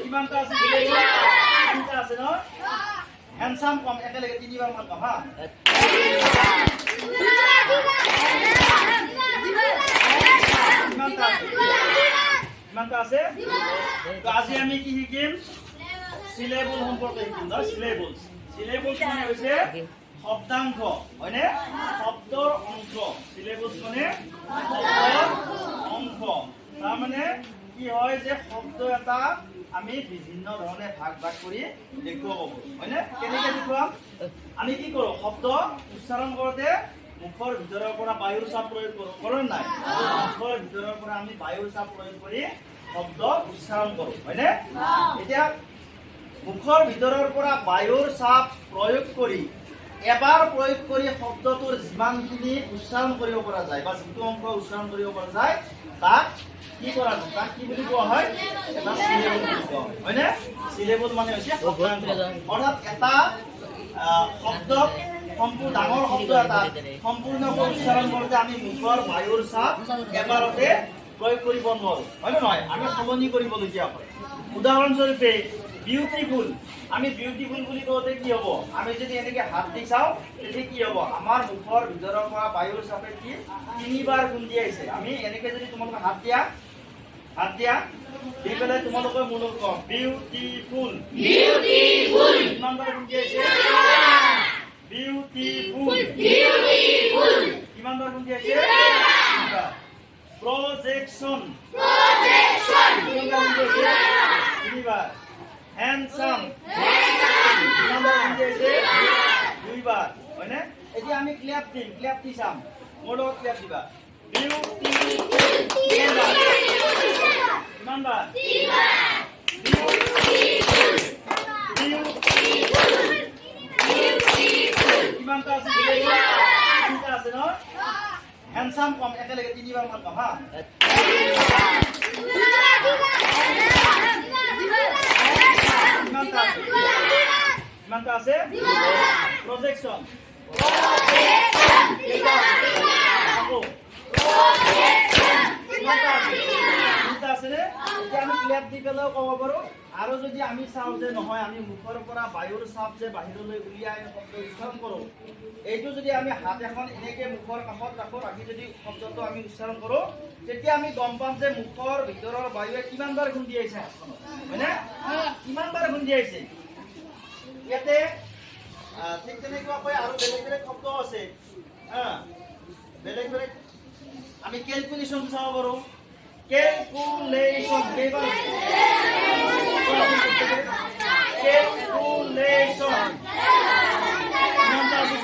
কিমানটা আছে তিনটা আছে ন হ্যান্ডসাম কম একেলগে তিনিবাৰ মান কম হা কিমানটা আছে তো আজি আমি কি শিকিম সিলেবল সম্পৰ্কে শিকিম ন সিলেবলস মানে হৈছে শব্দাংশ হয়নে শব্দৰ অংশ সিলেবলস মানে শব্দৰ অংশ তাৰ মানে কি হয় যে শব্দ এটা আমি বিভিন্ন ধৰণে ভাগ কৰি দেখুৱাব পাৰো হয়নে কেনেকৈ দেখুৱাম আমি কি কৰো শব্দ উচ্চাৰণ কৰোতে মুখৰ ভিতৰৰ পৰা বায়ুৰ চাপ প্ৰয়োগ কৰো নাই মুখৰ ভিতৰৰ পৰা আমি বায়ুৰ চাপ প্ৰয়োগ কৰি শব্দ উচ্চাৰণ কৰো হয়নে এতিয়া মুখৰ ভিতৰৰ পৰা বায়ুৰ চাপ প্ৰয়োগ কৰি এবাৰ প্ৰয়োগ কৰি শব্দটোৰ যিমানখিনি উচ্চাৰণ কৰিব পৰা যায় বা যিটো অংশ উচ্চাৰণ কৰিব পৰা যায় তাক কি কৰা যায় তাক কি বুলি কোৱা হয় এটা সিলেবল বুলি কোৱা হয় হয়নে সিলেবল মানে হৈছে শব্দাংশ অৰ্থাৎ এটা শব্দক সম্পূৰ্ণ ডাঙৰ শব্দ এটা সম্পূৰ্ণকৈ উচ্চাৰণ কৰোঁতে আমি মুখৰ বায়ুৰ চাপ এবাৰতে প্ৰয়োগ কৰিব নোৱাৰো হয়নে নহয় আমি সলনি কৰিবলগীয়া হয় উদাহৰণস্বৰূপে বিউটিফুল আমি বিউটিফুল বুলি কওঁতে কি হ'ব আমি যদি এনেকৈ হাত দি চাওঁ তেতিয়া কি হ'ব আমাৰ মুখৰ ভিতৰৰ পৰা বায়ুৰ চাপে কি তিনিবাৰ খুন্দিয়াইছে আমি এনেকৈ যদি তোমালোকে হাত দিয়া দি পেলাই তোমালোকে মোৰ লগত কওঁ বিউটিফুল কিমানবাৰ খুন্দিয়াইছে বিউটিফুল কিমানবাৰ খুন্দিয়াইছে প্ৰজেকশ্যন তিনিবাৰ হ্যান্ডসাম দুইবাৰ হয়নে এতিয়া আমি ক্ল্যাপ দি চাম মোৰ লগত ক্ল্যাপ দিবা কিমানবাৰ কিমানটা আছে তিনিটা আছে ন হ্যান্ডসাম কম একেলগে তিনিবাৰ মান কম হা কিমানটা আছে প্ৰজেকশ্যন ক্ল্যাপ দি পেলাইও ক'ব পাৰো আৰু যদি আমি চাওঁ যে নহয় আমি মুখৰ পৰা বায়ুৰ চাপ যে বাহিৰলৈ উলিয়াই শব্দ উচ্চাৰণ কৰো এইটো যদি আমি হাত এখন এনেকে মুখৰ কাষত ৰাখি যদি শব্দটো আমি উচ্চাৰণ কৰো তেতিয়া আমি গম পাম যে মুখৰ ভিতৰৰ বায়ুৱে কিমানবাৰ খুন্দিয়াইছে হাতখনত হয়নে কিমানবাৰ খুন্দিয়াইছে ইয়াতে ঠিক তেনেকুৱাকৈ আৰু বেলেগ শব্দ আছে বেলেগ আমি ক্যালকুলেশন চাব পাৰো ক্যালকুলেশন কেইবাৰ ক্যালকুলেশন কিমানটা আছে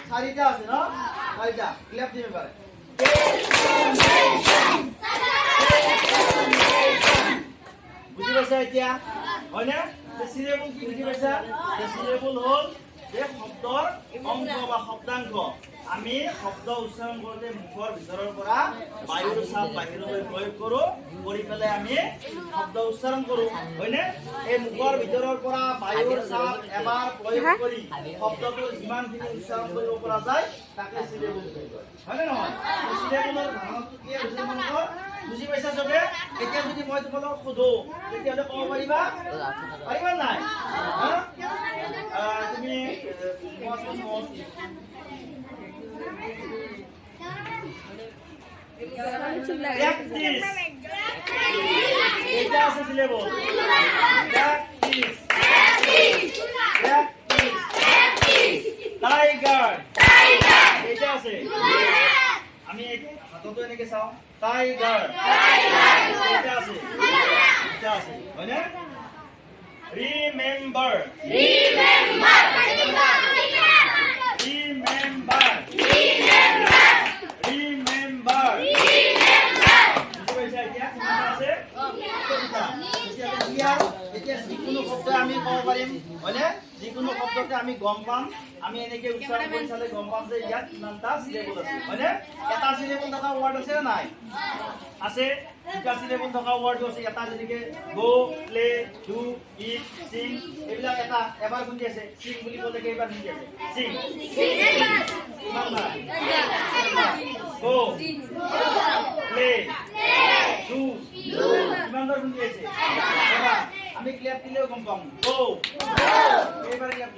চাৰিটা আছে ন চাৰিটা ক্লিয়াৰ দিবে পাৰে বুজি পাইছা এতিয়া হয়নে সিলেবল কি বুজি পাইছা সিলেবল হল যে শব্দৰ অংশ বা শব্দাংশ আমি শব্দ উচ্চাৰণ কৰোঁতে মুখৰ ভিতৰৰ পৰা বায়ুৰ চাপ বাহিৰলৈ প্ৰয়োগ কৰো কৰি পেলাই আমি শব্দ উচ্চাৰণ কৰো হয়নে এই মুখৰ ভিতৰৰ পৰা বায়ুৰ চাপ এবাৰ প্ৰয়োগ কৰি শব্দটো যিমানখিনি উচ্চাৰণ কৰিব পৰা যায় তাকে সিলেবল বুলি কয় হয়নে নহয় সিলেবলৰ ধাৰণাটো কি হৈছে মানুহৰ বুজি পাইছা চবে এতিয়া যদি মই তোমালোকক সোধো তেতিয়াহ'লে ক'ব পাৰিবা নাই তুমি practice এটা আছে সিলেবল practice টাইগার এটা আছে আমি হাতটো এনেকে চাও টাইগার এটা আছে হয়নে রিমেম্বার যিকোনো শব্দ আমি ক'ব পাৰিম হয়নে যিকোনো শব্দতে আমি গম পাম আমি এনেকে উচ্চাৰণ কৰি চালে গম পাম যে ইয়াত কিমানটা সিলেবল আছে হয়নে এটা সিলেবল থকা ওয়ার্ড আছে না নাই আছে দুটা সিলেবল থকা ওয়ার্ড আছে এটা যেনেকে গো প্লে ডু ইট সিং এইবিলাক এটা এবাৰ গুণি আছে সিং বুলি ক'লে কেইবাৰ গুণি আছে সিং কিমানবাৰ গো প্লে কিমানবাৰ শুনি আছে আমি ক্লিয়াৰ দিলেও গম পাম গো এইবাৰ ক্লিয়াৰ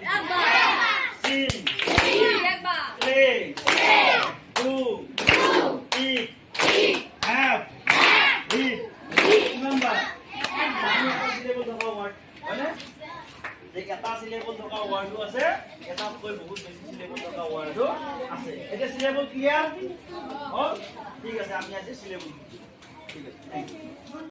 সিন প্লে ডু ইট হ্যাভ লিভ কিমানবাৰ সিলেবল থকা ওয়ার্ড হয়নে যে এটা সিলেবল থকা ওয়ার্ডও আছে এটাতকৈ বহুত বেছি সিলেবল থকা ওয়ার্ডও আছে এটা সিলেবল ক্লিয়ার হল ঠিক আছে আমি আজি সিলেবল ঠিক আছে থ্যাংক ইউ